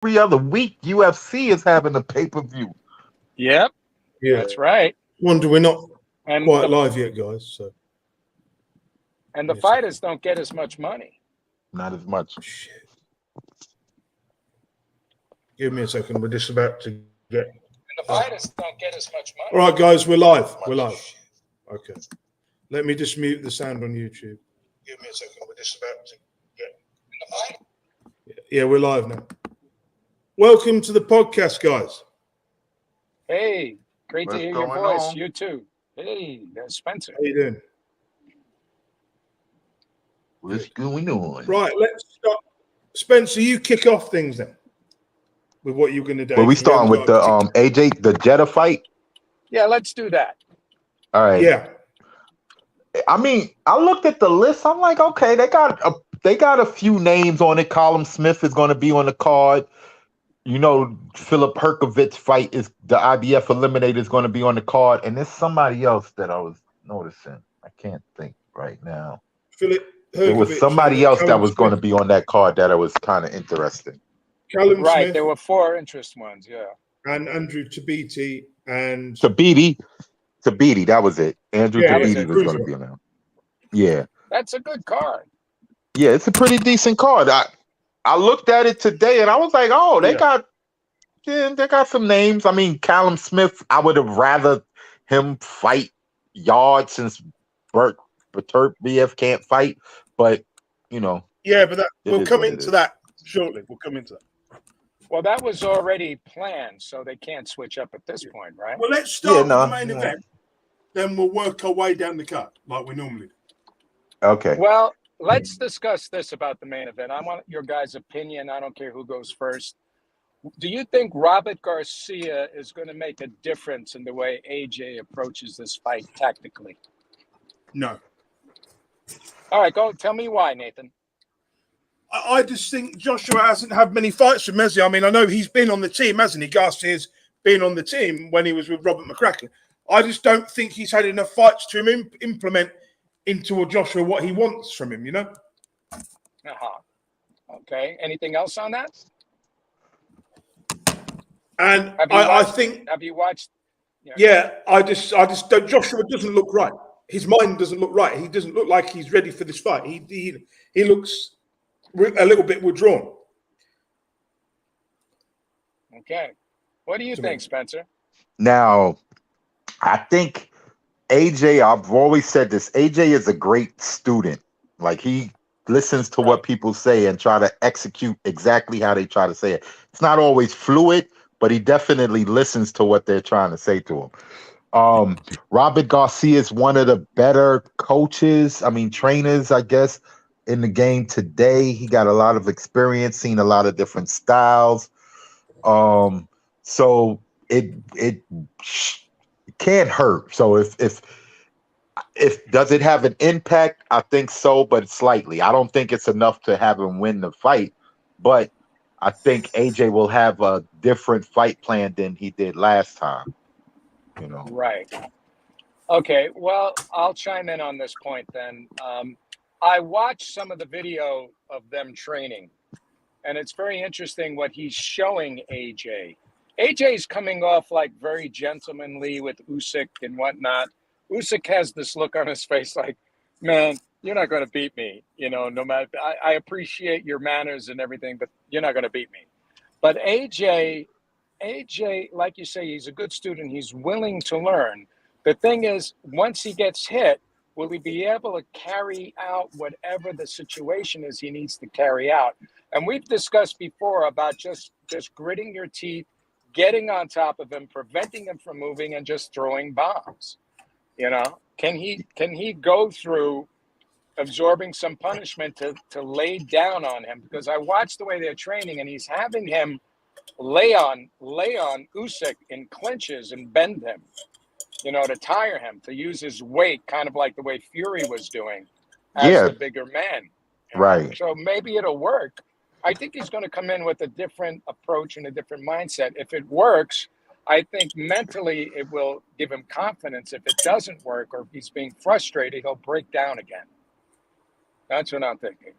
every other week UFC is having a pay-per-view. Yep, Yeah. that's right. Wonder we're not And quite the live yet, guys. So and the give me a second. fighters don't get as much money. Not as much. Shit. Give me a second. We're just about to get. And the fighters don't get as much All money. right, guys, we're live. We're live. Okay. Let me just mute the sound on YouTube. Give me a second. We're just about to get. Yeah, we're live now. Welcome to the podcast, guys. Hey, great to What's hear your going voice. on? You too. Hey, there's Spencer. How you doing? What's going on? Right, let's start. Spencer, you kick off things then with what you're going to do. But we starting with the particular- AJ the Jetta fight. Yeah, let's do that. All right. Yeah. I mean, I looked at the list. I'm like, okay, they got a few names on it. Colin Smith is going to be on the card. You know, Philip Herkovich fight is the IBF eliminator is going to be on the card, and there's somebody else that I was noticing. I can't think right now. Philip There was Herkovich somebody and else that Callum was going to Smith. be on that card that I was kind of interesting. Callum Right, Smith there were 4 interest ones. Yeah. and Andrew Tabiti and Tabiti, that was it. Andrew Yeah, Tabiti was going to Cruiser. be on there. Yeah. That's a good card. Yeah, it's a pretty decent card. I looked at it today and I was like, oh, they got some names. I mean, Callum Smith, I would have rather him fight Yard since Bert BF can't fight, but you know, Yeah, but It we'll is come what it into is. that shortly. We'll come into that. Well, that was already planned, so they can't switch up at this point, right? Well, let's start Yeah, with no, the main no. event. Then we'll work our way down the card like we normally do. okay. Well, let's discuss this about the main event. I want your guys' opinion. I don't care who goes first. Do you think Robert Garcia is going to make a difference in the way AJ approaches this fight tactically? No. All right, go tell me why, Nathan. I just think Joshua hasn't had many fights with Messi. I mean, I know he's been on the team, hasn't he? Garcia's been on the team when he was with Robert McCracken. I just don't think he's had enough fights to implement into Joshua what he wants from him, you know? Uh-huh. Okay. Anything else on that? And Have you I watched- think, Have you watched? I just don't. Joshua doesn't look right. His mind doesn't look right. He doesn't look like he's ready for this fight. He looks a little bit withdrawn. Okay. What do you think, Spencer? Now, I think AJ, I've always said this, AJ is a great student. Like he listens to what people say and try to execute exactly how they try to say it. It's not always fluid, but he definitely listens to what they're trying to say to him. Robert Garcia is one of the better trainers, I guess, in the game today. He got a lot of experience, seen a lot of different styles. So it can't hurt. So if does it have an impact? I think so, but slightly. I don't think it's enough to have him win the fight, but I think AJ will have a different fight plan than he did last time. You know. Right. Okay. Well, I'll chime in on this point then. I watched some of the video of them training, and it's very interesting what he's showing AJ. AJ's coming off like very gentlemanly with Usyk and whatnot. Usyk has this look on his face like, man, you're not going to beat me. You know, no matter, I appreciate your manners and everything, but you're not going to beat me. But AJ, like you say, he's a good student. He's willing to learn. The thing is, once he gets hit, will he be able to carry out whatever the situation is he needs to carry out? And we've discussed before about just gritting your teeth, getting on top of him, preventing him from moving, and just throwing bombs. You know, can he go through absorbing some punishment to lay down on him? Because I watched the way they're training, and he's having him lay on Usyk in clinches and bend him, you know, to tire him, to use his weight, kind of like the way Fury was doing as the bigger man. You know? Right. So maybe it'll work. I think he's going to come in with a different approach and a different mindset. If it works, I think mentally it will give him confidence. If it doesn't work or if he's being frustrated, he'll break down again. That's what I'm thinking.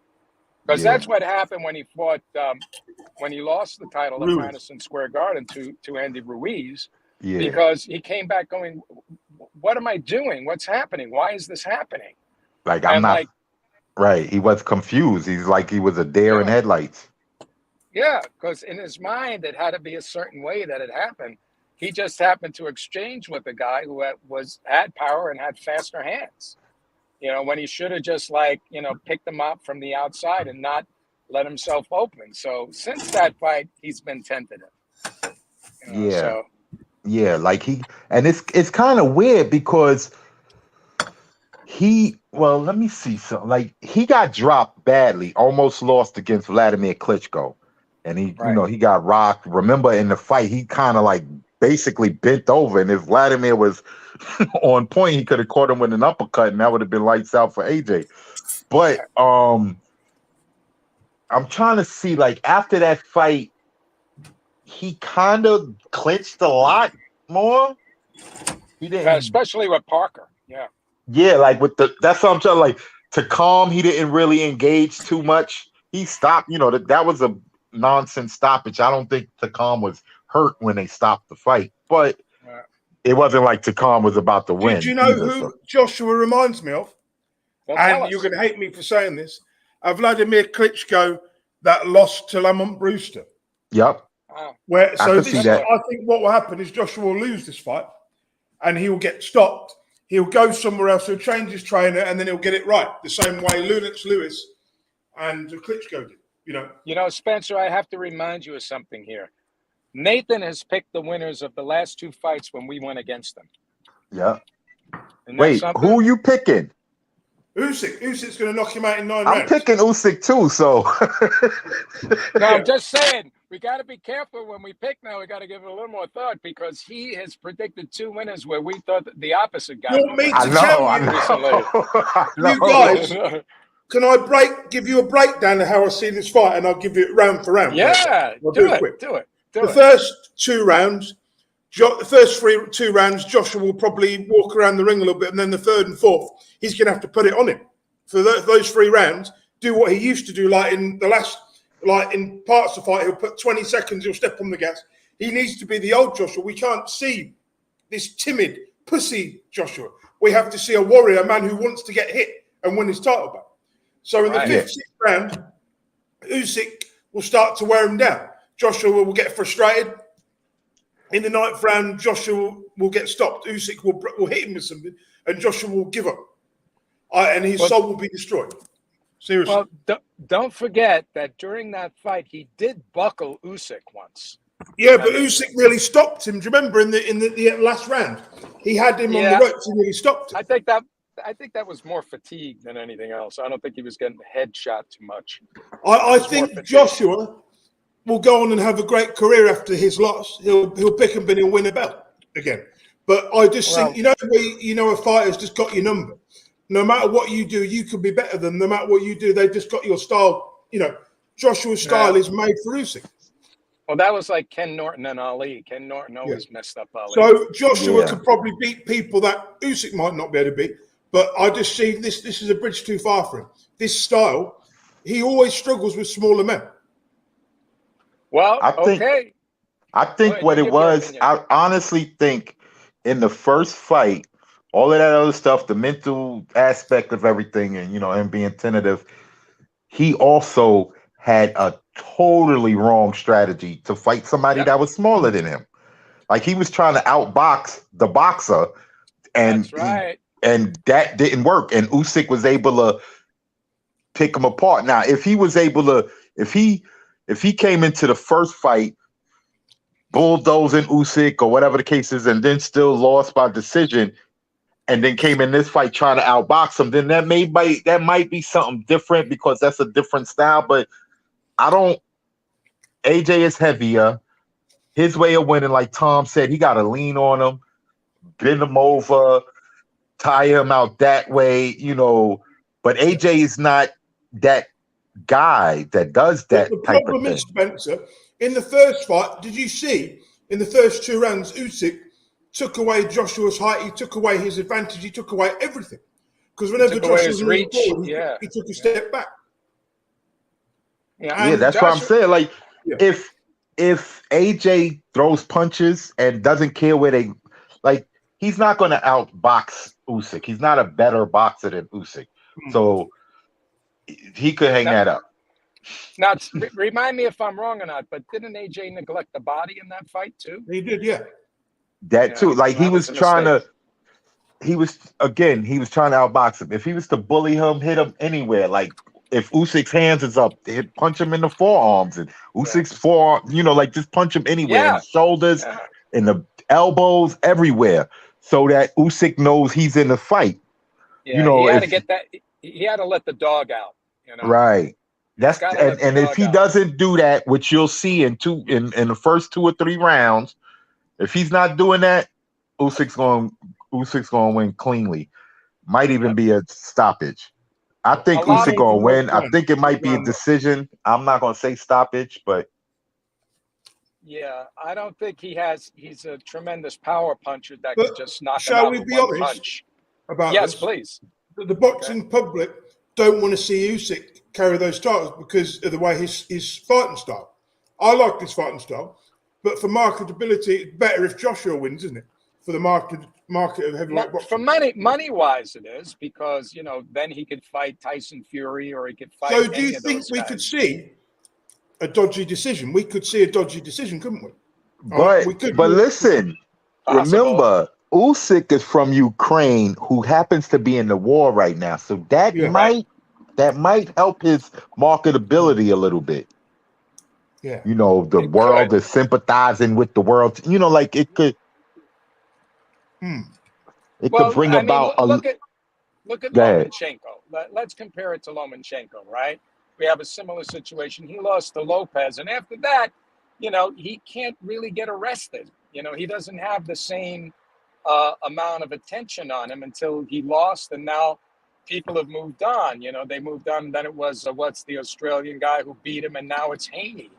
Because Yeah. that's what happened when he fought, when he lost the title at Ruiz. Madison Square Garden to Andy Ruiz, Yeah. because he came back going, what am I doing? What's happening? Why is this happening? Like I'm And not like, right. He was confused. He's like he was a deer in Yeah. headlights. yeah, because in his mind, it had to be a certain way that it happened. He just happened to exchange with a guy who had power and had faster hands. When he should have just picked him up from the outside and not let himself open. So since that fight, he's been tentative. Yeah. So Yeah, like and it's kind of weird because let me see something. Like he got dropped badly, almost lost against Vladimir Klitschko. And Right. he got rocked. Remember in the fight, he kind of like basically bent over. And if Vladimir was on point, he could have caught him with an uppercut, and that would have been lights out for AJ. But I'm trying to see, like, after that fight, he kind of clinched a lot more. He didn't, especially with Parker. Yeah. yeah, like that's what I'm trying, like, to calm, he didn't really engage too much. He stopped, that was a nonsense stoppage. I don't think Takam was hurt when they stopped the fight, but it wasn't like Takam was about to win. Do you know who Joshua reminds me of? Well, And you're going to hate me for saying this. Vladimir Klitschko that lost to Lamont Brewster. Yep. I I think what will happen is Joshua will lose this fight and he will get stopped. He'll go somewhere else. He'll change his trainer and then he'll get it right. The same way Lennox Lewis and Klitschko did, Spencer, I have to remind you of something here. Nathan has picked the winners of the last two fights when we went against them. Yeah. Wait, who are you picking? Usyk. Usyk's going to knock him out in 9 rounds. I'm picking Usyk too, so. No, I'm just saying, we got to be careful when we pick now. We got to give it a little more thought because he has predicted 2 winners where we thought the opposite guy. You want me to tell you? You guys, can I give you a breakdown of how I see this fight and I'll give you it round for round? Yeah, do it. The first 2 rounds, the first 2 rounds, Joshua will probably walk around the ring a little bit, and then the 3rd and 4th, he's going to have to put it on him. For those 3 rounds, do what he used to do, like in parts of the fight, he'll put 20 seconds, he'll step on the gas. He needs to be the old Joshua. We can't see this timid, pussy Joshua. We have to see a warrior, a man who wants to get hit and win his title back. So in the 5th, 6th round, Usyk will start to wear him down. Joshua will get frustrated. In the 9th round, Joshua will get stopped. Usyk will hit him with something, and Joshua will give up. And his soul will be destroyed. Seriously. Well, don't forget that during that fight, he did buckle Usyk once. Yeah, but Usyk really stopped him. Do you remember in the last round? He had him on the ropes and really stopped him. I think that was more fatigue than anything else. I don't think he was getting the headshot too much. I think Joshua will go on and have a great career after his loss. He'll pick up and he'll win a belt again. But I just think, a fighter's just got your number. No matter what you do, you could be better than them. No matter what you do, they've just got your style. Joshua's style is made for Usyk. Well, that was like Ken Norton and Ali. Ken Norton always messed up Ali. So Joshua could probably beat people that Usyk might not be able to beat. But I just see this is a bridge too far for him. This style, he always struggles with smaller men. Well, I think what it was, I honestly think in the first fight, all of that other stuff, the mental aspect of everything, and him being tentative, he also had a totally wrong strategy to fight somebody that was smaller than him. Like he was trying to outbox the boxer, and that's right. And that didn't work. And Usyk was able to pick him apart. Now, if he was able to, if he came into the first fight bulldozing Usyk or whatever the case is, and then still lost by decision, and then came in this fight trying to outbox him, then that might be something different because that's a different style. But AJ is heavier. His way of winning, like Tom said, he got to lean on him, bend him over, tie him out that way, but AJ is not that guy that does that type of thing. Spencer, in the first fight, did you see in the first 2 rounds, Usyk took away Joshua's height, he took away his advantage, he took away everything. Because whenever Joshua was moving forward, he took a step back. Yeah, that's what I'm saying. Like, Yeah. if AJ throws punches and doesn't care where they, like, he's not going to outbox Usyk. He's not a better boxer than Usyk, so he could hang that up. Now, remind me if I'm wrong or not, but didn't AJ neglect the body in that fight too? He did, yeah. That too. Like, he was trying mistake. he was trying to outbox him. If he was to bully him, hit him anywhere, like if Usyk's hands is up, he'd punch him in the forearms, and Usyk's forearm, like just punch him anywhere, in the shoulders, in the elbows, everywhere, so that Usyk knows he's in the fight. Yeah, he had to get that. He had to let the dog out. Right. That's and if he doesn't do that, which you'll see in the first 2 or 3 rounds, if he's not doing that, Usyk's going to win cleanly. Might even be a stoppage. I think Usyk going to win. I think it might be a decision. I'm not going to say stoppage, but yeah, I don't think he's a tremendous power puncher that could just knock him out. Shall we be honest punch. about this? Yes, please. The boxing public don't want to see Usyk carry those titles because of the way his fighting style. I like his fighting style, but for marketability, it's better if Joshua wins, isn't it? For the market of heavyweight boxing. For money wise, it is, because then he could fight Tyson Fury, or he could fight. So do you think we could see a dodgy decision? We could see a dodgy decision, couldn't we? But listen, remember, Usyk is from Ukraine, who happens to be in the war right now, so that might help his marketability a little bit. Yeah, the world is sympathizing with the world. Like it could. It could bring about a look at Lomachenko. Let's compare it to Lomachenko, right? We have a similar situation. He lost to Lopez, and after that, he can't really get arrested. He doesn't have the same amount of attention on him until he lost, and now people have moved on. They moved on. And then it was what's the Australian guy who beat him, and now it's Haney.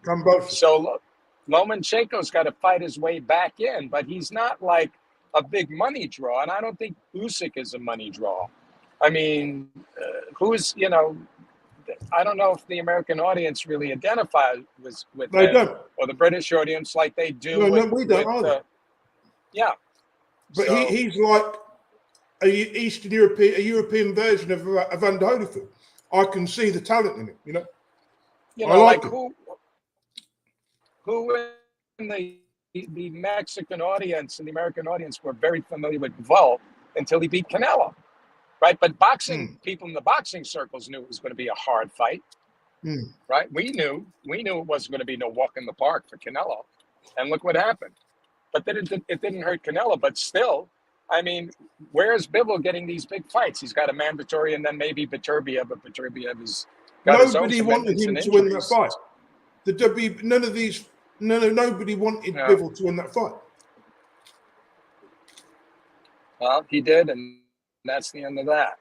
So Lomachenko's got to fight his way back in, but he's not like a big money draw, and I don't think Usyk is a money draw. I mean, I don't know if the American audience really identifies with him, or the British audience like they do. No, we don't either. Yeah, but he's like a European version of Evander Holyfield. I can see the talent in him. I like who in the Mexican audience and the American audience were very familiar with Bivol until he beat Canelo, right? But people in the boxing circles knew it was going to be a hard fight, right? We knew it wasn't going to be no walk in the park for Canelo, and look what happened. But then it didn't hurt Canelo, but still, I mean, where's Bivol getting these big fights? He's got a mandatory and then maybe Beterbiev, but Beterbiev has got his own commitments and injuries. Nobody wanted him to win that fight. Nobody wanted Bivol to win that fight. Well, he did, and that's the end of that.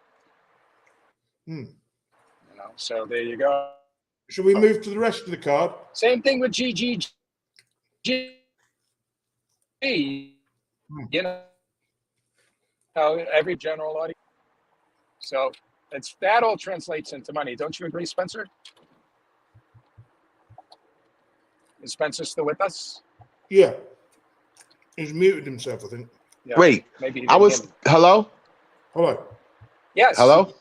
So there you go. Shall we move to the rest of the card? Same thing with GGG. Every general audience. So that all translates into money. Don't you agree, Spencer? Is Spencer still with us? Yeah. He's muted himself, I think. Yeah, wait. Maybe hello? Hello. Yes. Hello?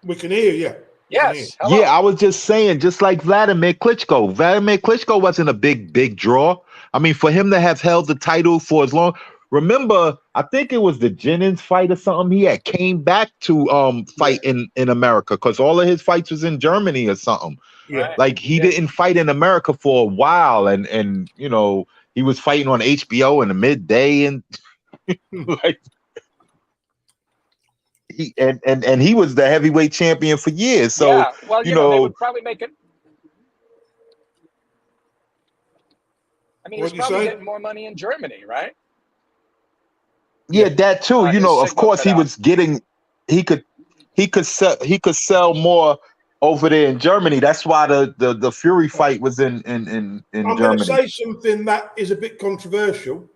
We can hear you, yeah. Yes. Hello. Yeah, I was just saying, just like Vladimir Klitschko. Vladimir Klitschko wasn't a big draw. I mean, for him to have held the title for as long. Remember, I think it was the Jennings fight or something. He had came back to fight in America because all of his fights was in Germany or something. Yeah. Like he didn't fight in America for a while, and he was fighting on HBO in the midday, and like he was the heavyweight champion for years. So they would probably make it. I mean, he's probably getting more money in Germany, right? Yeah, that too. Of course, he was getting. He could sell more over there in Germany. That's why the Fury fight was in Germany. I'm going to say something that is a bit controversial.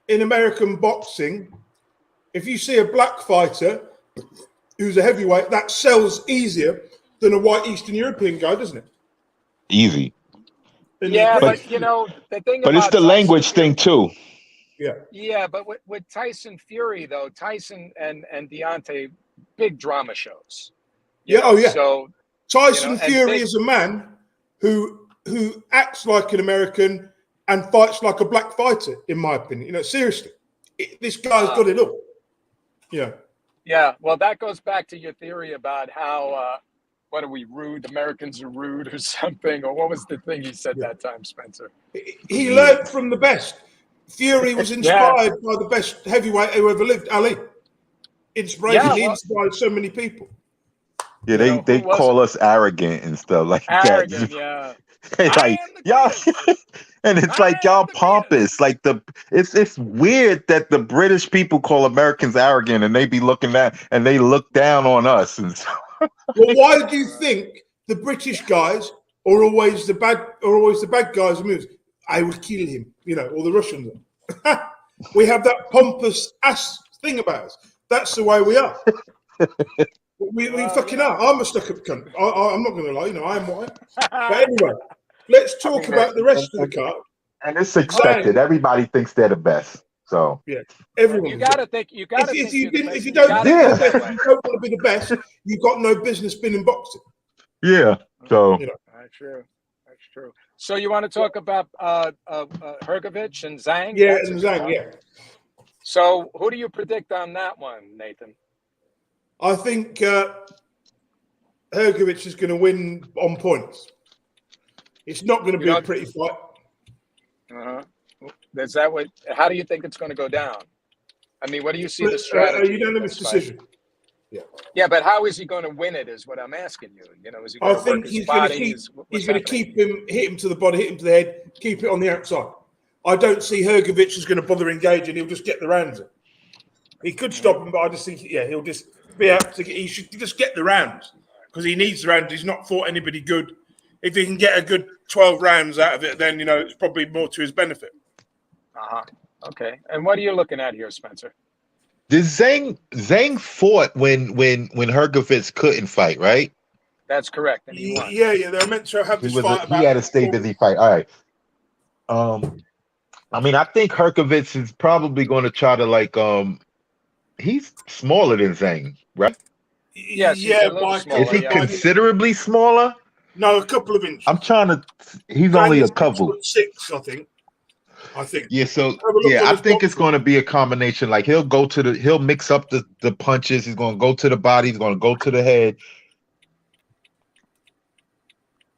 In American boxing, if you see a black fighter who's a heavyweight, that sells easier than a white Eastern European guy, doesn't it? Easy. Yeah, But but you know the thing But it's about the Tyson language Fury, thing too. yeah, yeah, but with Tyson Fury though, Tyson and Deontay, big drama shows. You yeah, know, oh yeah. so Tyson and Fury big. is a man who acts like an American and fights like a black fighter, in my opinion. You know, seriously, this guy's got it all. Yeah. Yeah, well, that goes back to your theory about how what are we rude? Americans are rude or something, or what was the thing you said Yeah. that time, Spencer? He learned from the best. Fury was Yeah. inspired by the best heavyweight who ever lived, Ali. Inspiration. Yeah, He well, inspired so many people. Yeah, you know, who they was call us arrogant and stuff like arrogant? that. Yeah, They I like am the y'all, greatest. and it's I like am y'all the greatest. pompous. Like it's weird that the British people call Americans arrogant, and they be looking at and they look down on us. And so, Well, why do you think the British guys are always the bad guys in movies? I will kill him, you know, or the Russians. We have that pompous ass thing about us. That's the way we are. We fucking are. I'm a stuck-up cunt. I'm not going to lie. You know, I am white. But anyway, let's talk about the rest of the card. and it's expected. Everybody thinks they're the best. So Yeah, everyone. You got to think. You got to think. If you you're the best. if you don't think Yeah. you're the best, you don't want to be the best. You've got no business being in boxing. yeah. So You know. That's true. That's true. So you want to talk about Hrgovic and Zhang? Yeah, That's a and good Zhang. one. Yeah, So who do you predict on that one, Nathan? I think Hrgovic is going to win on points. It's not going to be a pretty fight. Uh-huh. Is that what? How do you think it's going to go down? I mean, what do you see the strategy? A unanimous decision. Yeah. Yeah, but how is he going to win it? Is what I'm asking you. You know, is he I going to think work his he's going to body? keep hit him to the body, hit him to the head, keep it on the outside. I don't see Hrgovic is going to bother engaging. He'll just get the rounds in. He could stop him, but I just think, he'll just be able to. He should just get the rounds because he needs the rounds. He's not fought anybody good. If he can get a good 12 rounds out of it, then it's probably more to his benefit. Okay. And what are you looking at here, Spencer? did Zhang fought when Hrgovic couldn't fight, right? That's correct. And he won. Yeah. They're meant to have this fight. He had to stay busy fight. All right. I mean, I think Hrgovic is probably going to try to he's smaller than Zhang, right? Yes. Yeah, smaller, Is he considerably smaller? No, a couple of inches. I'm trying to. He's Zhang only a is couple. 6'6", I think. Yeah, so I think it's going to be a combination. Like he'll mix up the punches. He's going to go to the body. He's going to go to the head.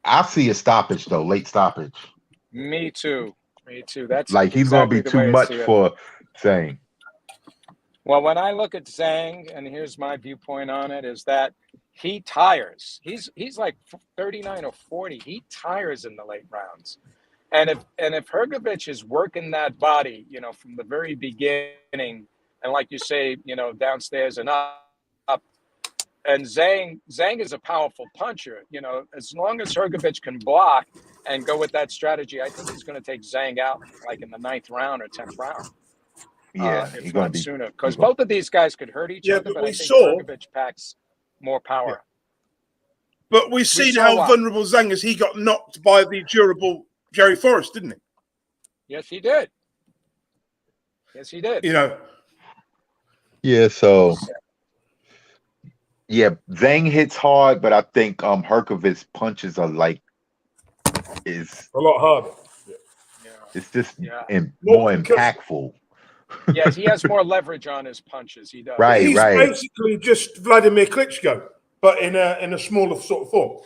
I see a stoppage though, late stoppage. Me too. That's like he's exactly going to be too much for Zhang. Well, when I look at Zhang, and here's my viewpoint on it, is that he tires. He's like 39 or 40. He tires in the late rounds. And if Hrgovic is working that body, from the very beginning, and like you say, downstairs and up, and Zhang is a powerful puncher. As long as Hrgovic can block and go with that strategy, I think he's going to take Zhang out like in the 9th round or 10th round. Yeah, if not sooner, because both of these guys could hurt each other. But I think Hrgovic packs more power. Yeah. But we've seen how vulnerable Zhang is. He got knocked by the durable Jerry Forrest, didn't he? Yes, he did. Yeah, so Zhang hits hard, but I think Hrgovic's punches are is a lot harder. It's just more impactful. Yes, he has more leverage on his punches. He does. Right, He's basically just Vladimir Klitschko, but in a smaller sort of form.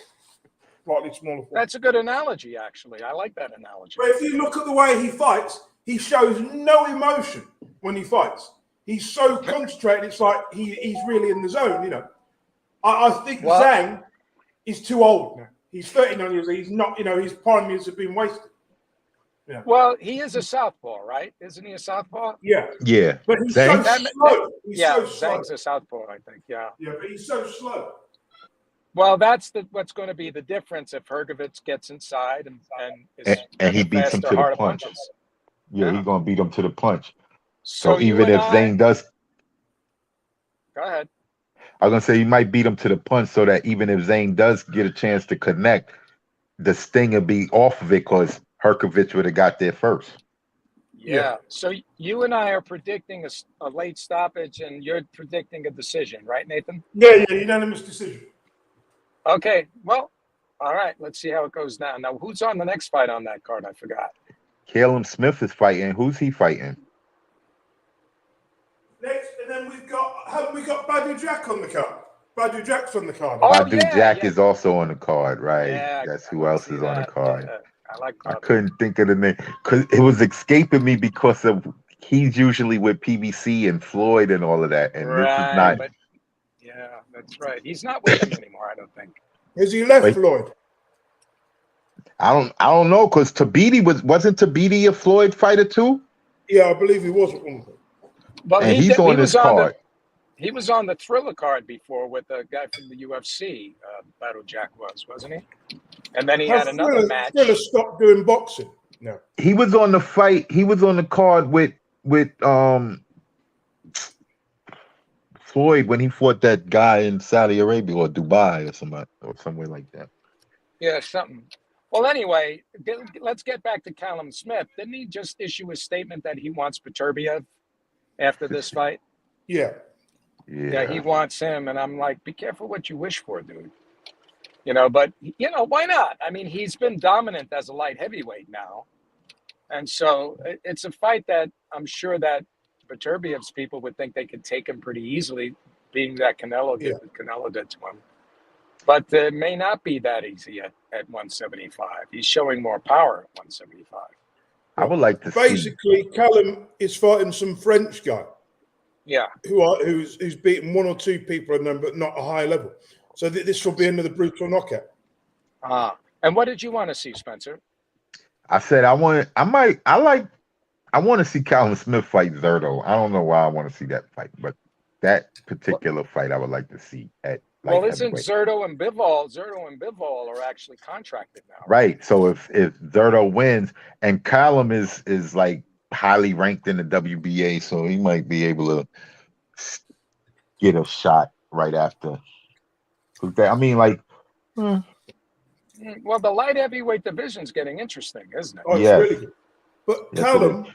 Slightly smaller form. That's a good analogy, actually. I like that analogy. But if you look at the way he fights, he shows no emotion when he fights. He's so concentrated, it's like he's really in the zone, I think Zhang is too old now. He's 39 years old. He's not, his prime years have been wasted. Yeah. Well, he is a southpaw, right? Isn't he a southpaw? Yeah. Yeah. But he's so slow. Zhang's a southpaw, I think. Yeah. Yeah, but he's so slow. Well, that's what's going to be the difference if Hrgovic gets inside and he beats him to the punch. Punches. Yeah, he's going to beat him to the punch. So even if Zhang does, go ahead. I was going to say he might beat him to the punch, so that even if Zhang does get a chance to connect, the sting would be off of it because Herkovich would have got there first. Yeah. So you and I are predicting a late stoppage, and you're predicting a decision, right, Nathan? Yeah, unanimous decision. Okay. Well, all right. Let's see how it goes now. Now, who's on the next fight on that card? I forgot. Caleb Smith is fighting. Who's he fighting? Next, and then haven't we got Badu Jack on the card? Badu Jack's on the card. Oh, Badu yeah, Jack yeah. is also on the card, right? Yeah, That's I who wanna else see is on the that. card. Yeah, I like I Badu. couldn't think of the name because it was escaping me because of he's usually with PBC and Floyd and all of that, and this is not. But yeah, that's right. He's not with them anymore, I don't think. Has he left Wait. Floyd? I don't know because Tabiti wasn't Tabiti a Floyd fighter too, Yeah, I believe he was at one point. Well, and he's on this card. He was on the Thriller card before with a guy from the UFC. Badu Jack wasn't he? And then he had another match. Thriller stopped doing boxing. No, He was on the fight. He was on the card with Floyd when he fought that guy in Saudi Arabia or Dubai or somewhere like that. Yeah, something. Well, anyway, let's get back to Callum Smith. Didn't he just issue a statement that he wants Beterbiev after this fight? yeah. Yeah, he wants him. And I'm like, be careful what you wish for, dude. But, why not? I mean, he's been dominant as a light heavyweight now. And so it's a fight that I'm sure that Beterbiev's people would think they could take him pretty easily, being that Canelo did to him. But it may not be that easy at 175. He's showing more power at 175. I would like to Basically, Callum is fighting some French guy. Yeah. Who's beaten one or two people in them, but not a high level. So this will be another brutal knockout. And what did you want to see, Spencer? I said I want to see Callum Smith fight Zerto. I don't know why I want to see that fight, but that particular fight I would like to see at. Well, isn't Zerto and Bivol are actually contracted now? Right. So if Zerto wins and Callum is like highly ranked in the WBA, so he might be able to get a shot right after. I mean, like. Well, the light heavyweight division's getting interesting, isn't it? Oh, it's really good. But Callum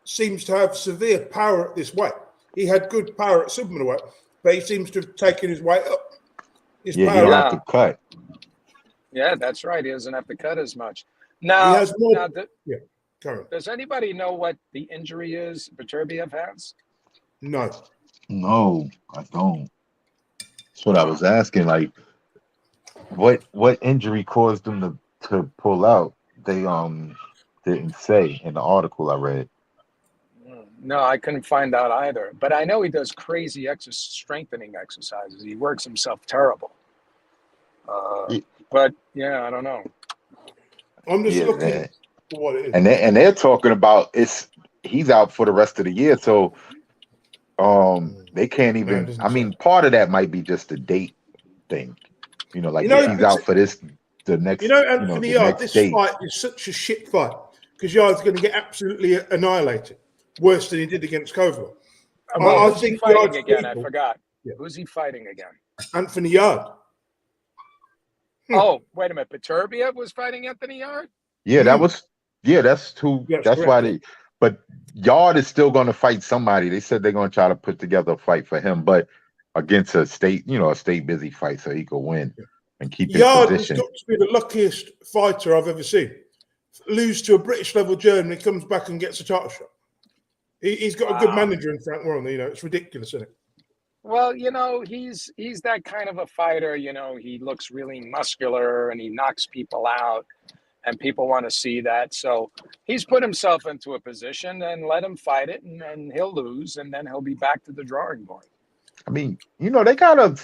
seems to have severe power at this weight. He had good power at super middleweight, but he seems to have taken his weight up. He don't have to cut. Yeah, that's right. He doesn't have to cut as much. Now, does anybody know what the injury is Beterbiev has? No, I don't. That's what I was asking. Like, what injury caused them to pull out? They didn't say in the article I read. No, I couldn't find out either. But I know he does crazy strengthening exercises. He works himself terrible. But I don't know. I'm just looking for what it is. And they're talking about he's out for the rest of the year. So they can't even. I mean, part of that might be just a date thing. If he's out for the next. Anthony Yarde, this fight is such a shit fight because Yarde's going to get absolutely annihilated, worse than he did against Kovalev. I think fighting again. I forgot. Yeah. Who's he fighting again? Anthony Yarde. Oh, wait a minute. Beterbiev was fighting Anthony Yarde? Yeah, that's who. That's why they. But Yarde is still going to fight somebody. They said they're going to try to put together a fight for him, but against a state busy fight so he could win and keep his position. Yarde has got to be the luckiest fighter I've ever seen. Lose to a British level German, he comes back and gets a title shot. He's got a good manager in Frank Warren. It's ridiculous, isn't it? Well, he's that kind of a fighter. He looks really muscular and he knocks people out, and people want to see that. So he's put himself into a position and let him fight it, and he'll lose, and then he'll be back to the drawing board. I mean, they got a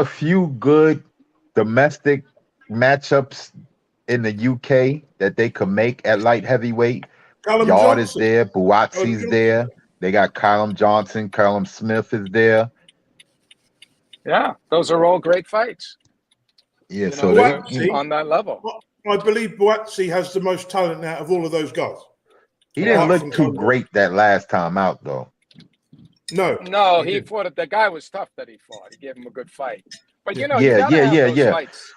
few good domestic matchups in the UK that they could make at light heavyweight. Yarde is there, Buatsi's there. They got Callum Johnson, Callum Smith is there. Yeah, those are all great fights. Yeah, so they're on that level. I believe Buatsi has the most talent out of all of those guys. He didn't look too great that last time out, though. No, he fought it. The guy was tough that he fought. He gave him a good fight. But fights.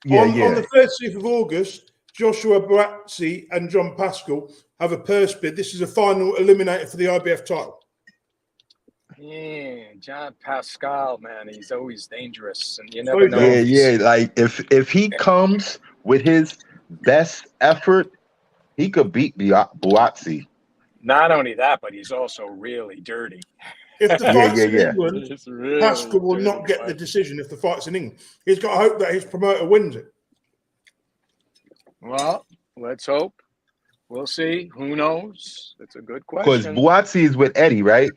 Yeah, On the 30th of August, Joshua Buatsi and John Pascal have a purse bid. This is a final eliminator for the IBF title. Yeah, John Pascal, man, he's always dangerous, and you never know. Yeah, if he's- yeah. Like if he comes with his best effort, he could beat Buatsi. Not only that, but he's also really dirty. If the fight's in England, He's really Pascal will dirty not get the fight. decision if the fight's in England. He's got to hope that his promoter wins it. Well, let's hope. We'll see. Who knows? It's a good Because question. Buatsi is with Eddie, right?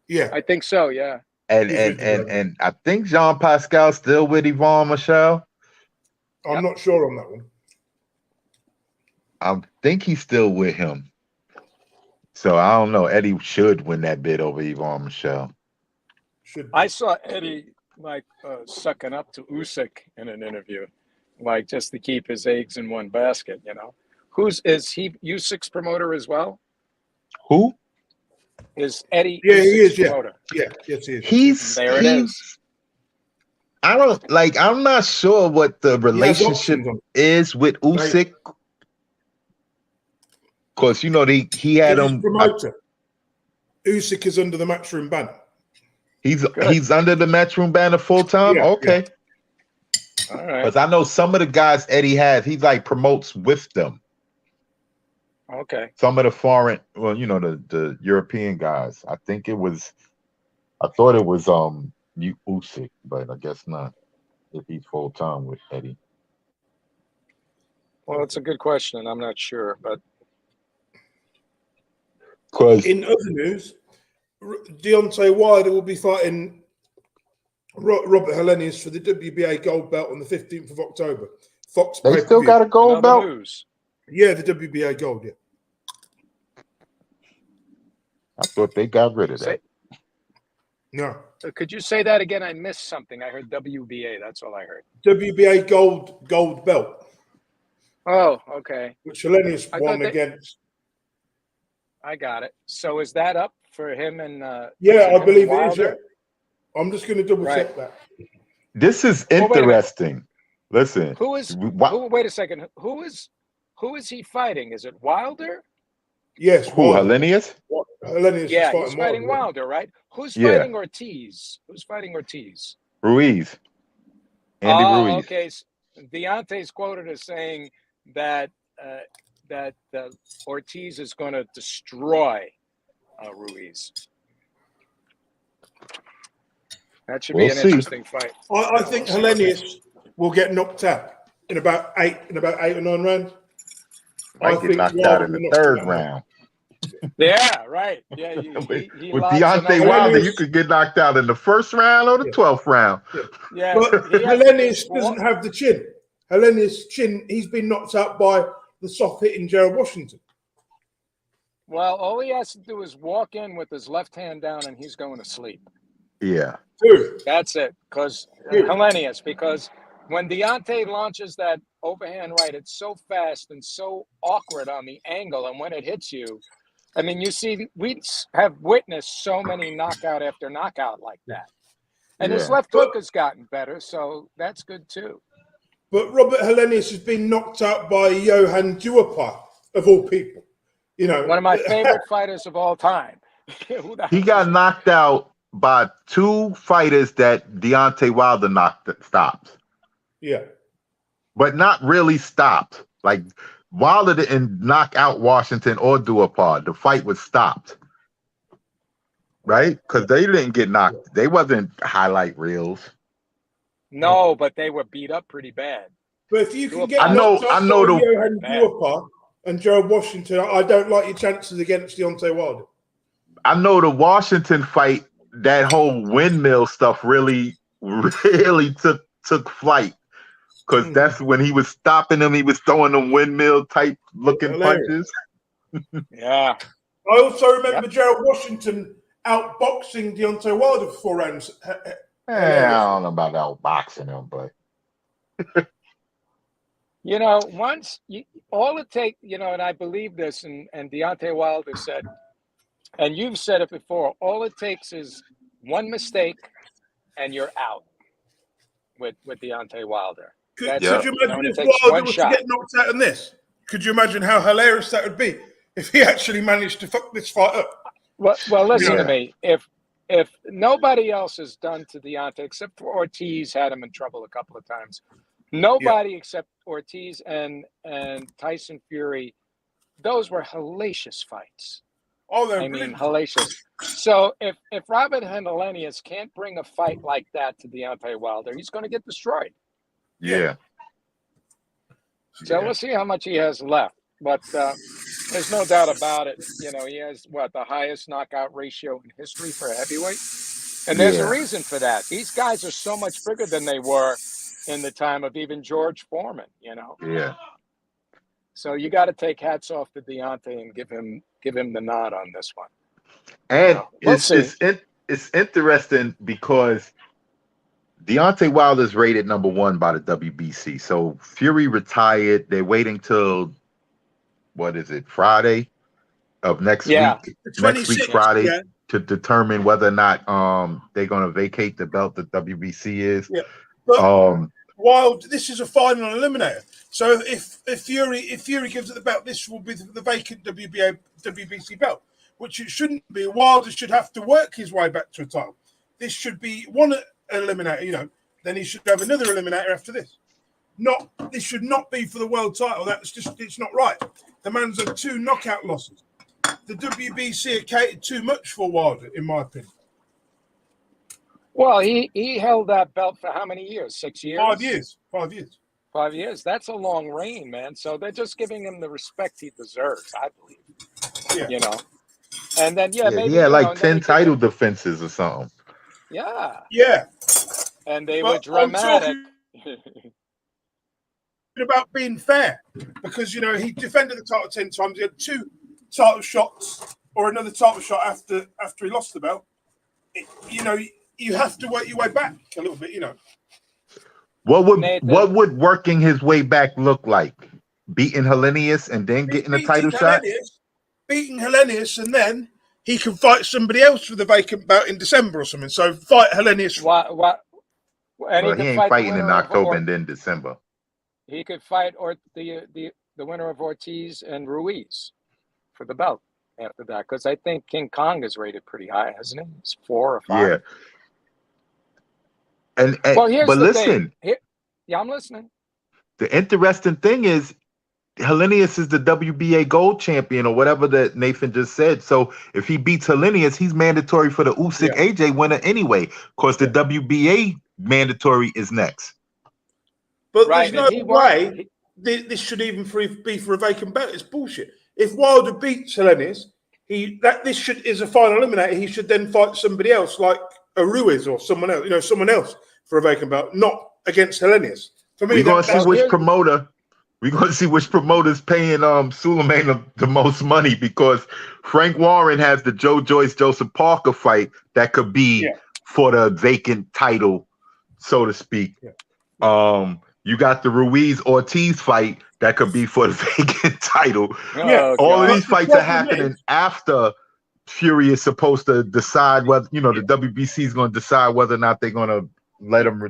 Yeah. I think so. Yeah. And He's and with and, Eddie. and I think Jean Pascal's still with Yvonne Michelle. I'm not sure on that one. I think he's still with him. So I don't know. Eddie should win that bid over Yvonne Michelle. I saw Eddie sucking up to Usyk in an interview, like just to keep his eggs in one basket. You know, is he Usyk's promoter as well? Who? Is Eddie? Yeah, he Usyk's is. Yeah. promoter? Yeah. Yes, he is. There it is. I don't like. I'm not sure what the relationship is with Usyk. Because you know he had him. Promoter. Usyk is under the Matchroom banner. He's under the Matchroom banner full time. Yeah, okay. All right. Because I know some of the guys Eddie has, he like promotes with them. Okay. Some of the foreign, well, you know, the European guys. I thought it was Usyk, but I guess not. If he's full time with Eddie. Well, it's a good question. I'm not sure, but in other news, Deontay Wilder will be fighting Robert Helenius for the WBA gold belt on the 15th of October. Fox. They still got a gold belt? News. Yeah, the WBA gold, yeah. I thought they got rid of that. No. Could you say that again? I missed something. I heard WBA. That's all I heard. WBA gold belt. Oh, okay. Which Helenius won against. I got it. So is that up for him and yeah, I believe it is. Yeah. I'm just going to double check that. This is interesting. Listen. Wait a second. Who is he fighting? Is it Wilder? Yes. Who, Helenius? Helenius yeah, he's fighting Wilder, right? Who's fighting Ortiz? Who's fighting Ortiz? Ruiz. Andy Ruiz. Okay. So Deontay's quoted as saying that Ortiz is going to destroy Ruiz. That should be an interesting fight. I think Helenius will get knocked out in about 8 or 9 rounds. Might get knocked out in the 3rd round. Yeah, right. Yeah, he with Deontay Wilder, you could get knocked out in the 1st round or the 12th round. Yeah, but Helenius doesn't have the chin. Helenius' chin, he's been knocked out by the soft hitting Gerald Washington. Well, all he has to do is walk in with his left hand down, and he's going to sleep. Yeah, that's it. Because Helenius, because when Deontay launches that overhand right, it's so fast and so awkward on the angle, and when it hits you, I mean, you see, we have witnessed so many knockout after knockout like that, and his left hook has gotten better, so that's good too. But Robert Helenius has been knocked out by Johan Duhaupas, of all people. You know, one of my favorite fighters of all time. He got knocked out by 2 fighters that Deontay Wilder stopped. Yeah. But not really stopped. Like, Wilder didn't knock out Washington or Duhaupas. The fight was stopped. Right? Because they didn't get knocked. They wasn't highlight reels. No, but they were beat up pretty bad. But if you can get I know the Johan Duhaupas and Gerald Washington, I don't like your chances against Deontay Wilder. I know the Washington fight, that whole windmill stuff really took flight. Because that's when he was stopping him, he was throwing them windmill type looking punches. Yeah. I also remember Gerald Washington outboxing Deontay Wilder for 4 rounds. I don't know about outboxing him, but you know, all it takes, you know, and I believe this, and Deontay Wilder said, and you've said it before, all it takes is one mistake and you're out with Deontay Wilder. Could Yeah. you imagine and it if takes Wilder one was shot. to get knocked out in this? Could you imagine how hilarious that would be if he actually managed to fuck this fight up? Well, listen Yeah. to me. If nobody else has done to Deontay except for Ortiz, had him in trouble a couple of times. Nobody except Ortiz and Tyson Fury. Those were hellacious fights. Oh, they're I mean, brilliant. hellacious. So if Robert Helenius can't bring a fight like that to Deontay Wilder, he's going to get destroyed. Yeah. So we'll see how much he has left. But there's no doubt about it. You know, he has, the highest knockout ratio in history for a heavyweight. And there's a reason for that. These guys are so much bigger than they were in the time of even George Foreman, you know. Yeah. So you got to take hats off to Deontay and give him the nod on this one. And We'll it's interesting because Deontay Wilder is rated #1 by the WBC. So Fury retired. They're waiting till Friday of next week. Next week, Friday, to determine whether or not they're gonna vacate the belt that WBC is. Yeah. But while this is a final eliminator, so if Fury gives it the belt, this will be the vacant WBC belt, which it shouldn't be. Wilder should have to work his way back to a title. This should be one eliminator, you know. Then he should have another eliminator after this. This should not be for the world title. It's not right. The man's had 2 knockout losses. The WBC catered too much for Wilder, in my opinion. Well, he held that belt for how many years? 6 years? 5 years. 5 years. 5 years. That's a long reign, man. So they're just giving him the respect he deserves, I believe. Yeah. You know. And then maybe he had like 10 title defenses or something. Yeah. Yeah. And they were dramatic. About being fair, because you know he defended the title 10 times. He had 2 title shots or another title shot after he lost the belt. You have to work your way back a little bit. You know. What would working his way back look like? Beating Helenius and then getting a title shot? Beating Helenius and then he can fight somebody else for the vacant belt in December or something. So fight Helenius. What? Well, he ain't fighting in October and then December. He could fight the winner of Ortiz and Ruiz for the belt after that, because I think King Kong is rated pretty high, hasn't he? It's 4 or 5. Yeah. And here's but the listen. thing. I'm listening. The interesting thing is Helenius is the WBA gold champion or whatever that Nathan just said. So if he beats Helenius, he's mandatory for the Usyk AJ winner anyway, because the WBA mandatory is next. But there's no way this should even be for a vacant belt. It's bullshit. If Wilder beats Helenius, is a final eliminator. He should then fight somebody else like a Ruiz or someone else, someone else for a vacant belt, not against Helenius. For me, we're gonna see which promoter. We're gonna see which promoter's paying Suleiman the most money, because Frank Warren has the Joe Joyce Joseph Parker fight that could be for the vacant title, so to speak. Yeah. You got the Ruiz Ortiz fight that could be for the vacant title. Yeah, all of these fights are happening after Fury is supposed to decide whether the WBC is going to decide whether or not they're going to let him.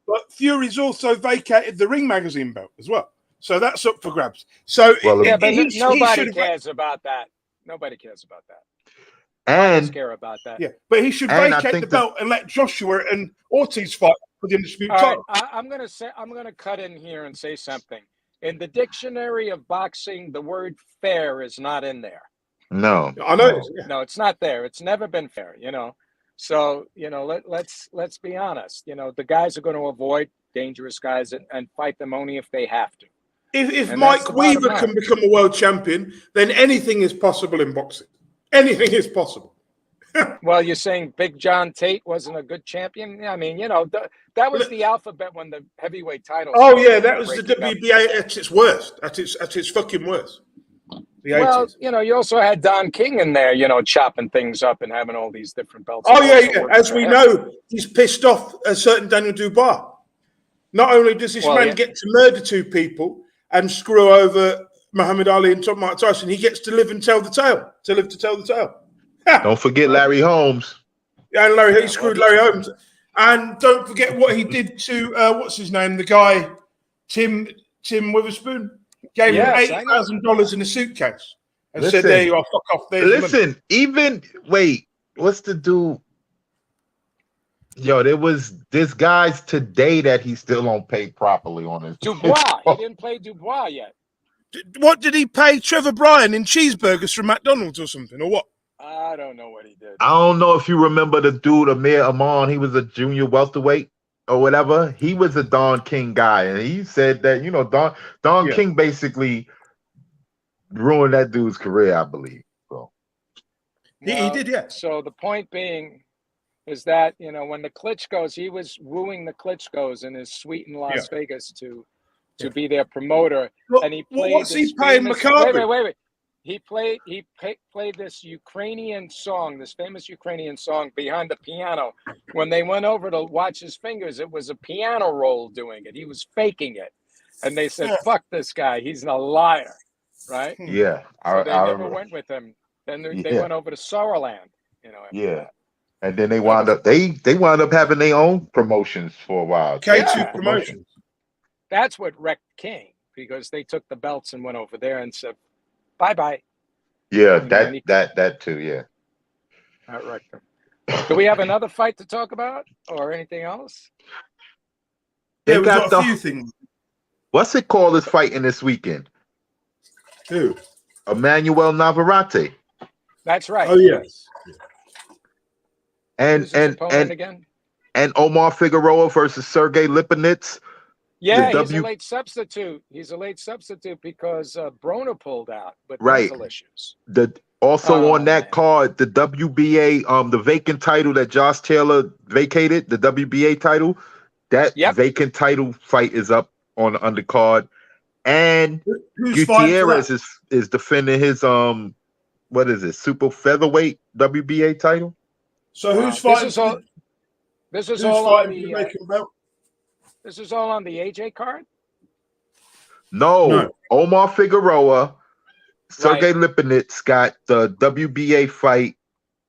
But Fury's also vacated the Ring Magazine belt as well, so that's up for grabs. So but nobody cares about that. Nobody cares about that. And care about that. Yeah, but he should vacate the belt and let Joshua and Ortiz fight for the undisputed title. I'm gonna cut in here and say something. In the dictionary of boxing, the word fair is not in there. No, I know. No, it's not there. It's never been fair. So let's be honest. The guys are going to avoid dangerous guys and fight them only if they have to. If Mike Weaver can become a world champion, then anything is possible in boxing. Anything is possible. Well, you're saying Big John Tate wasn't a good champion? I mean, that was the alphabet when the heavyweight title. Oh yeah, that was the WBA at its worst, at its fucking worst. Well, you also had Don King in there, chopping things up and having all these different belts. Oh yeah. As we know, he's pissed off a certain Daniel Dubois. Not only does this man get to murder 2 people and screw over Muhammad Ali and Mike Tyson, he gets to live and tell the tale. To tell the tale. Don't forget Larry Holmes. Yeah, and he screwed Larry Holmes. And don't forget what he did to what's his name, the guy Tim Witherspoon gave him Yes, I know. $8,000 in a suitcase and Listen. said, "There you are, fuck off." There's your money." Listen, even wait, what's the dude? Yo, there was this guy's today that he still don't pay properly on his Dubois. He didn't play Dubois yet. What did he pay Trevor Bryan in cheeseburgers from McDonald's or something, or what? I don't know what he did. I don't know if you remember the dude Amir Amon. He was a junior welterweight or whatever. He was a Don King guy, and he said that Don King basically ruined that dude's career, I believe. So He did, yeah. So the point being is that, when the Klitschko's, he was wooing the Klitschko's in his suite in Las Vegas to be their promoter. Well, and he played what's he paying McCarthy? Wait. He played this Ukrainian song, this famous Ukrainian song behind the piano. When they went over to watch his fingers, it was a piano roll doing it. He was faking it. And they said, fuck this guy. He's a liar. Right? yeah, So they never went with him. Then they went over to Sauerland, Yeah. And then they wound up having their own promotions for a while. K2 promotions. That's what wrecked King, because they took the belts and went over there and said, bye-bye. Yeah, that too, yeah. That wrecked him. Do we have another fight to talk about or anything else? Yeah, we've got a few things. What's it called is fighting this weekend? Who? Emmanuel Navarrete. That's right. Oh, yes. And again? And Omar Figueroa versus Sergey Lipinets. Yeah, he's a late substitute. He's a late substitute because Broner pulled out with mental issues. On that card, the WBA, the vacant title that Josh Taylor vacated, the WBA title, that vacant title fight is up on the undercard. And Gutierrez is defending his what is it, super featherweight WBA title. So who's fighting? This is all on the AJ card? No. Omar Figueroa, Sergey Lipinets got the WBA fight,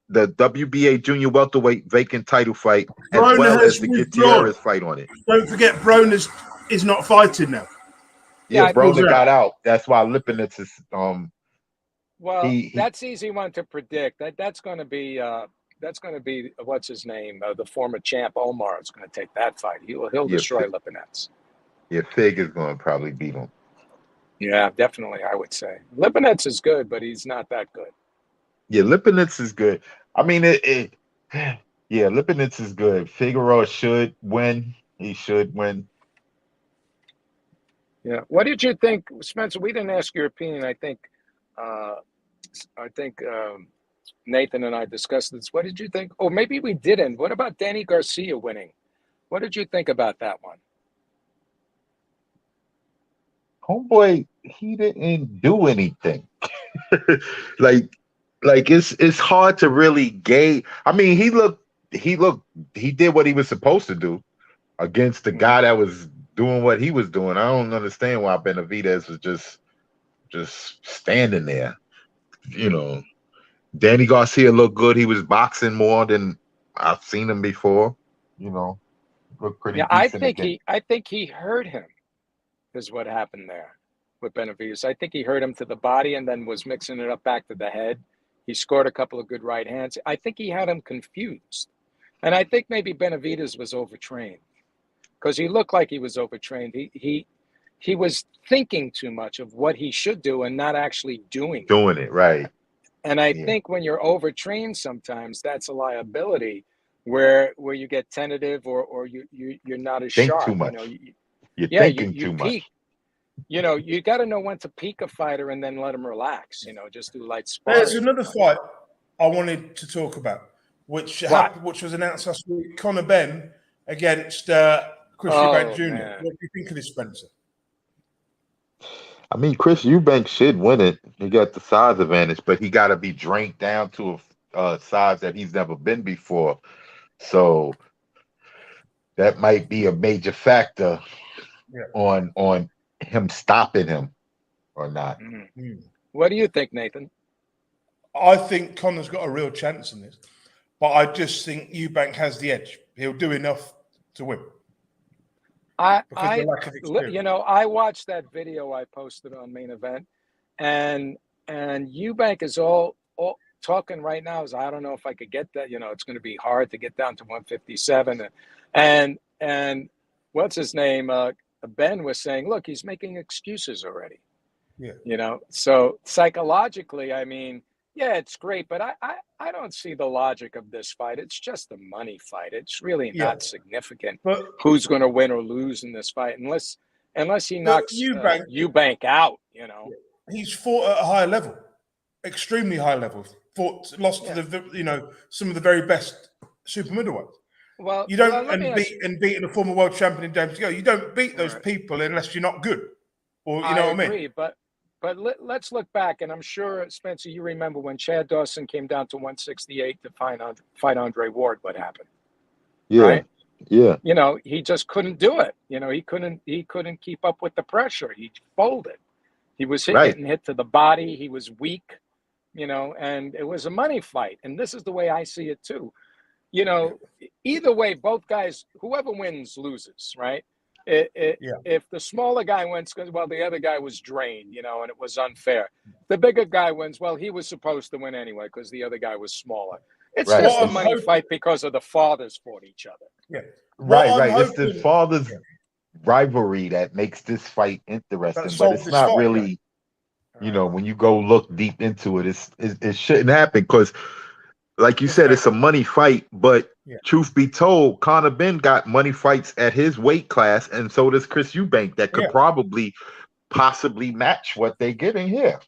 the WBA junior welterweight vacant title fight, as well as the Gutierrez fight on it. Don't forget, Broner is not fighting now. Yeah, Broner got out. That's why Lipinets is Well, that's easy one to predict. That's going to be what's his name, the former champ Omar is going to take that fight. He'll destroy Lipinets. Yeah, Fig is going to probably beat him. Yeah, definitely. I would say Lipinets is good, but he's not that good. Yeah, Lipinets is good. I mean, Lipinets is good. Figueroa should win. He should win. Yeah. What did you think, Spencer? We didn't ask your opinion. I think Nathan and I discussed this. What did you think? Oh, maybe we didn't. What about Danny Garcia winning? What did you think about that one? Homeboy, he didn't do anything. like it's hard to really gauge. I mean, he did what he was supposed to do against the guy that was doing what he was doing. I don't understand why Benavidez was just standing there. Danny Garcia looked good. He was boxing more than I've seen him before. Looked pretty. Yeah, I think he hurt him. Is what happened there with Benavidez. I think he hurt him to the body and then was mixing it up back to the head. He scored a couple of good right hands. I think he had him confused, and I think maybe Benavidez was overtrained because he looked like he was overtrained. He was thinking too much of what he should do and not actually doing it right. And I think when you're overtrained, sometimes that's a liability where you get tentative or you're not as sharp. Too much. You're thinking too much. You got to know when to peak a fighter and then let him relax. Just do light sparring. There's another fight I wanted to talk about, which was announced last week. Conor Benn against Chris Eubank Jr. Man. What do you think of this, Spencer? I mean, Chris Eubank should win it. He got the size advantage, but he got to be drank down to a size that he's never been before. So that might be a major factor on him stopping him or not. Mm-hmm. What do you think, Nathan? I think Conor's got a real chance in this, but I just think Eubank has the edge. He'll do enough to win. because of the lack of experience. I watched that video I posted on Main Event, and Eubank is all talking right now is I don't know if I could get that. It's going to be hard to get down to 157, and what's his name? Ben was saying, look, he's making excuses already. Yeah. So psychologically, I mean, yeah, it's great, but I don't see the logic of this fight. It's just a money fight. It's really not significant who's going to win or lose in this fight, unless he knocks Eubank out. He's fought at a high level, extremely high level. Lost to the some of the very best super middleweights. Well, you don't beating a former world champion in James Go. You don't beat those people unless you're not good, or you know what I mean. But let's look back, and I'm sure, Spencer, you remember when Chad Dawson came down to 168 to fight Andre Ward. What happened? Yeah, right? Yeah. He just couldn't do it. He couldn't keep up with the pressure. He folded. He was getting hit to the body. He was weak. And it was a money fight. And this is the way I see it too. Either way, both guys, whoever wins loses, right? If the smaller guy wins, well, the other guy was drained, and it was unfair. The bigger guy wins, well, he was supposed to win anyway because the other guy was smaller. It's just a money fight because of the fathers fought each other. Yeah. Right. It's the fathers' rivalry that makes this fight interesting, but it's not really, when you go look deep into it, it shouldn't happen because, like you said, it's a money fight, but truth be told, Conor Benn got money fights at his weight class, and so does Chris Eubank that could possibly match what they're getting here.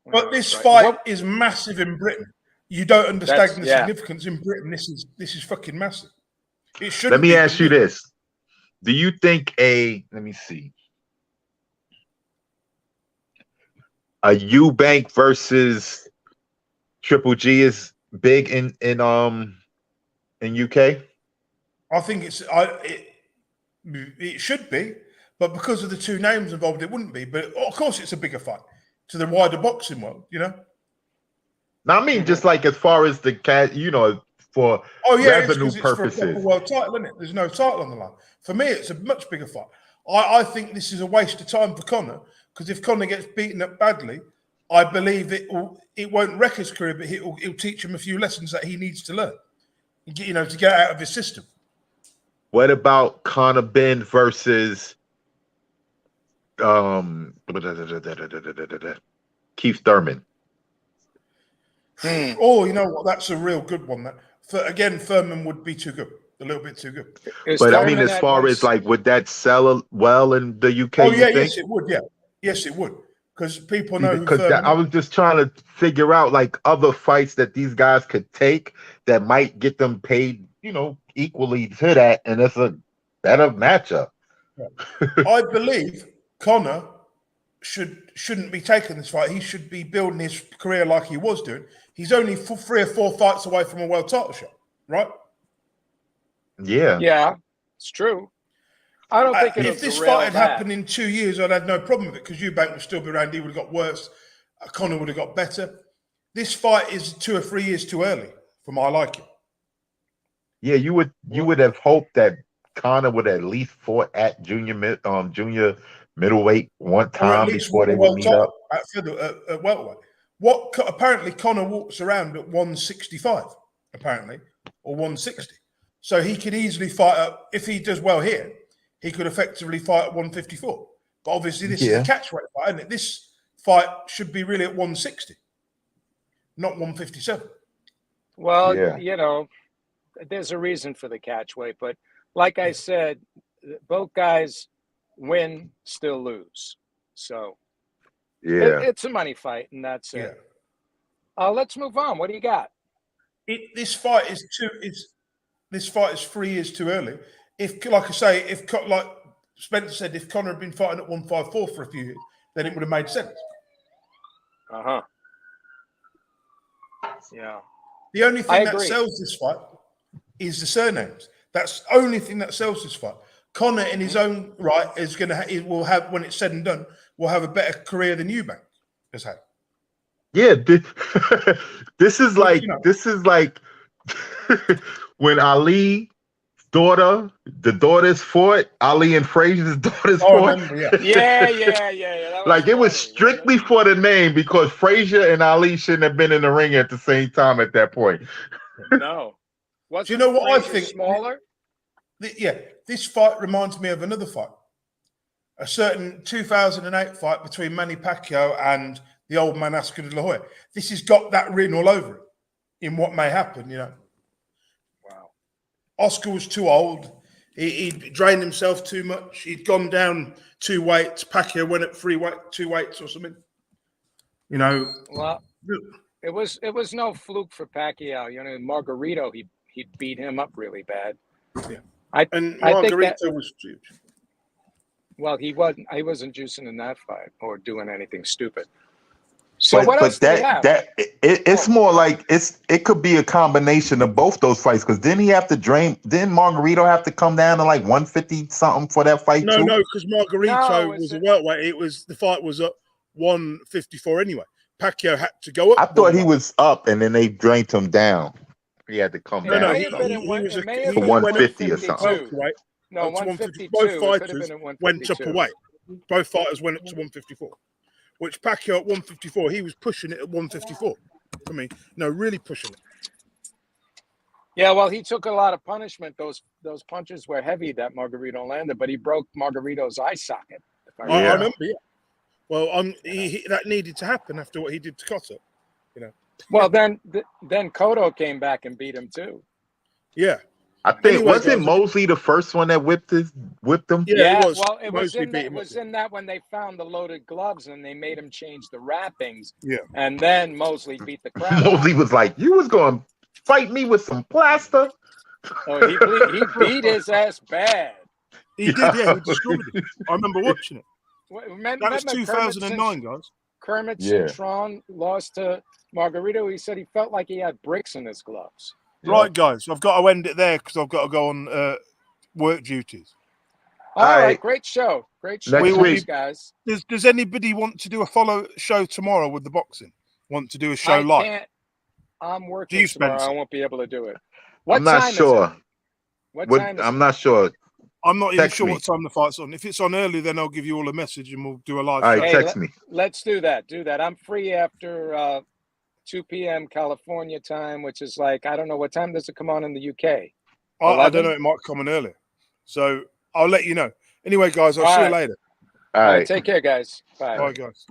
But this fight is massive in Britain. You don't understand the significance in Britain. This is fucking massive. It should. Let me ask you this: do you think let me see, a Eubank versus Triple G is big in UK? I think it should be, but because of the two names involved, it wouldn't be. But of course, it's a bigger fight to the wider boxing world, Now, I mean, just like as far as the for revenue purposes. It's for a world title, isn't it? There's no title on the line. For me, it's a much bigger fight. I think this is a waste of time for Conor because if Conor gets beaten up badly, I believe it won't wreck his career, but it'll teach him a few lessons that he needs to learn, to get out of his system. What about Conor Benn versus Keith Thurman? Oh, you know what? That's a real good one. Thurman would be too good, a little bit too good. But I mean, as far as would that sell well in the UK? Oh yeah, yes it would. Yeah, yes it would. Because people know. Because I was just trying to figure out other fights that these guys could take that might get them paid, equally to that, and it's a better matchup. Yeah. I believe Conor shouldn't be taking this fight. He should be building his career like he was doing. He's only 3 or 4 fights away from a world title shot, right? Yeah. Yeah, it's true. I don't think if this fight had happened in 2 years, I'd have no problem with it because Eubank would still be around. He would have got worse. Conor would have got better. This fight is 2 or 3 years too early for my liking. Yeah, you would have hoped that Conor would at least fought at junior middleweight one time before they would meet up at welterweight. Apparently Conor walks around at 165, apparently, or 160. So he could easily fight up if he does well here. He could effectively fight at 154. But obviously this is a catchweight fight, isn't it? This fight should be really at 160, not 157. Well, there's a reason for the catchweight, but like I said, both guys win, still lose. So it's a money fight, and that's it. Let's move on. What do you got? This fight is 3 years too early. If, like I say, like Spencer said, if Conor had been fighting at 154 for a few years, then it would have made sense. Yeah. The only thing that sells this fight is the surnames. That's the only thing that sells this fight. Conor, in his own right, will have, when it's said and done, will have a better career than Eubank has had. Yeah, this is like when Ali daughter, the daughters fought. Ali and Frazier's daughters Oh, I fought. remember, yeah. Yeah. That Like it was funny, strictly for the name because Frazier and Ali shouldn't have been in the ring at the same time at that point. No. Wasn't Do you know what I Frazier think? Smaller? Yeah, this fight reminds me of another fight. A certain 2008 fight between Manny Pacquiao and the old man Oscar de la Hoya. This has got that written all over it in what may happen, you know. Wow. Oscar was too old. He'd drained himself too much. He'd gone down 2 weights. Pacquiao went up 2 weights or something. You know. Well, it was no fluke for Pacquiao. You know, Margarito, he beat him up really bad. Yeah. I think that, was huge. well, he wasn't juicing in that fight or doing anything stupid. So what else but do we have? it's more like it could be a combination of both those fights because didn't he have to drain? Didn't Margarito have to come down to like 150 something for that fight too? No, because Margarito was a welterweight. The fight was at 154 anyway. Pacquiao had to go up. I thought he was up and then they drained him down. He had to come down. No, he was to 150 or something. No, 152. Both fighters went up a weight. Both fighters went up to 154. Which Pacquiao at 154, he was pushing it at 154. I mean, no, really pushing it. Yeah, well, he took a lot of punishment. Those punches were heavy that Margarito landed, but he broke Margarito's eye socket. I remember, yeah. Well, that needed to happen after what he did to Cotto, you know. Well, then Cotto came back and beat him too. Yeah. I think wasn't Mosley the first one that whipped him? Yeah, it was. Well, it was Mosley in that when they found the loaded gloves and they made him change the wrappings. Yeah. And then Mosley beat the crap. Mosley was like, "You was going to fight me with some plaster." Oh, he beat his ass bad. He did, yeah. He destroyed it. I remember watching it. That was 2009, guys. Kermit Cintron lost to Margarito. He said he felt like he had bricks in his gloves. Right, guys. I've got to end it there because I've got to go on work duties. All right. Great show. Great show. Next week, guys. Does anybody want to do a follow show tomorrow with the boxing? Want to do a show live? Can't. I'm working Do you, tomorrow. Spencer? I won't be able to do it. I'm not sure. What time is I'm not sure. I'm not even sure what time the fight's on. If it's on early, then I'll give you all a message and we'll do a live show. All right, text me. Let's do that. I'm free after 2 p.m. California time, which is like, I don't know, what time does it come on in the UK? I don't know. It might come on earlier. So I'll let you know. Anyway, guys, I'll see you later. All right. Take care, guys. Bye. Bye, guys.